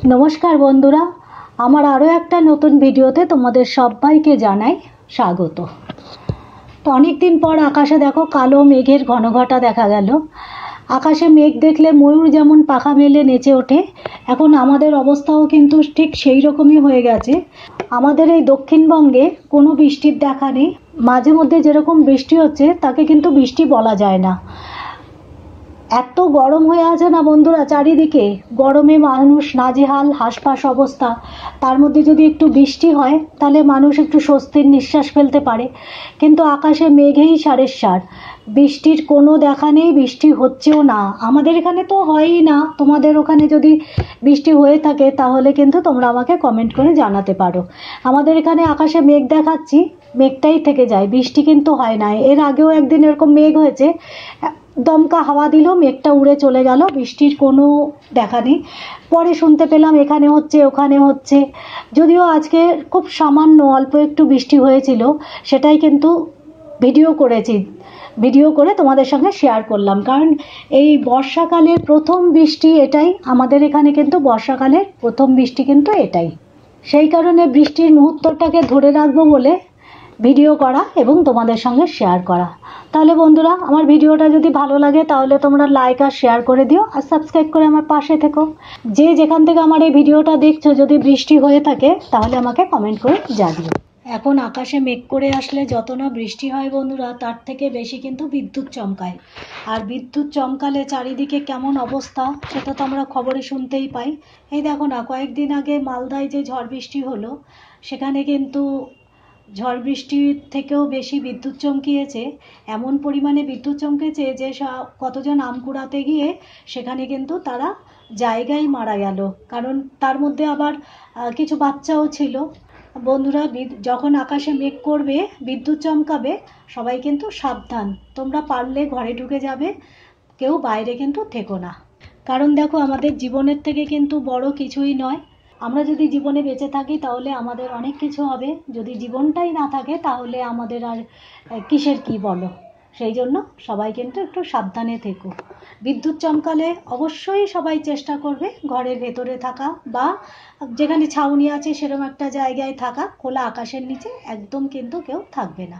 নমস্কার বন্ধুরা, আমার আরও একটা নতুন ভিডিওতে তোমাদের সবাইকে জানাই স্বাগত। তো অনেক দিন পর আকাশে দেখো কালো মেঘের ঘনঘটা দেখা গেল। আকাশে মেঘ দেখলে ময়ূর যেমন পাখা মেলে নেচে ওঠে, এখন আমাদের অবস্থাও কিন্তু ঠিক সেই রকমই হয়ে গেছে। আমাদের এই দক্ষিণবঙ্গে কোনো বৃষ্টির দেখা নেই। মাঝে মধ্যে যেরকম বৃষ্টি হচ্ছে তাকে কিন্তু বৃষ্টি বলা যায় না। এত গরম হয়ে আছে না বন্ধুরা, চারিদিকে গরমে মানুষ নাজেহাল হাঁসফাঁস অবস্থা। তার মধ্যে যদি একটু বৃষ্টি হয় তাহলে মানুষ একটু স্বস্তির নিঃশ্বাস ফেলতে পারে, কিন্তু আকাশে মেঘেই সারের সার। বৃষ্টির কোনো দেখা নেই, বৃষ্টি হচ্ছেও না। আমাদের এখানে তো হয়ই না। তোমাদের ওখানে যদি বৃষ্টি হয়ে থাকে তাহলে কিন্তু তোমরা আমাকে কমেন্ট করে জানাতে পারো। আমাদের এখানে আকাশে মেঘ দেখাচ্ছি, মেঘটাই থেকে যায়, বৃষ্টি কিন্তু হয় না। এর আগেও একদিন এরকম মেঘ হয়েছে, দমকা হাওয়া দিল, মেঘটা উড়ে চলে গেল, বৃষ্টির কোনো দেখা নেই। পরে শুনতে পেলাম এখানে হচ্ছে ওখানে হচ্ছে। যদিও আজকে খুব সামান্য অল্প একটু বৃষ্টি হয়েছিল, সেটাই কিন্তু ভিডিও করে তোমাদের সঙ্গে শেয়ার করলাম। কারণ এই বর্ষাকালের প্রথম বৃষ্টি এটাই, আমাদের এখানে কিন্তু বর্ষাকালের প্রথম বৃষ্টি কিন্তু এটাই। সেই কারণে বৃষ্টির মুহূর্তটাকে ধরে রাখবো বলে ভিডিও করা এবং তোমাদের সঙ্গে শেয়ার করা। তাহলে বন্ধুরা, আমার ভিডিওটা যদি ভালো লাগে তাহলে তোমরা লাইক আর শেয়ার করে দিও, আর সাবস্ক্রাইব করে আমার পাশে থেকো। যে যেখান থেকে আমার এই ভিডিওটা দেখছো, যদি বৃষ্টি হয়ে থাকে তাহলে আমাকে কমেন্ট করে জানিও। এখন আকাশে মেঘ করে আসলে যত না বৃষ্টি হয় বন্ধুরা, তার থেকে বেশি কিন্তু বিদ্যুৎ চমকায়। আর বিদ্যুৎ চমকালে চারিদিকে কেমন অবস্থা সেটা তো আমরা খবরে শুনতেই পাই। এই দেখো না, কয়েকদিন আগে মালদায় যে ঝড় বৃষ্টি হলো, সেখানে কিন্তু ঝড় বৃষ্টির থেকেও বেশি বিদ্যুৎ চমকিয়েছে। এমন পরিমাণে বিদ্যুৎ চমকেছে যে কতজন আম কুড়াতে গিয়ে সেখানে কিন্তু তারা জায়গায় মারা গেল। কারণ তার মধ্যে আবার কিছু বাচ্চাও ছিল। বন্ধুরা, যখন আকাশে মেঘ করবে, বিদ্যুৎ চমকাবে, সবাই কিন্তু সাবধান। তোমরা পারলে ঘরে ঢুকে যাবে, কেউ বাইরে কিন্তু থেকো না। কারণ দেখো, আমাদের জীবনের থেকে কিন্তু বড় কিছুই নয়। আমরা যদি জীবনে বেঁচে থাকি তাহলে আমাদের অনেক কিছু হবে, যদি জীবনটাই না থাকে তাহলে আমাদের আর কিসের কি বলো। সেই জন্য সবাই কিন্তু একটু সাবধানে থেকো। বিদ্যুৎ চমকালে অবশ্যই সবাই চেষ্টা করবে ঘরের ভেতরে থাকা, বা যেখানে ছাউনি আছে সেরকম একটা জায়গায় থাকা। খোলা আকাশের নিচে একদম কিন্তু কেউ থাকবে না।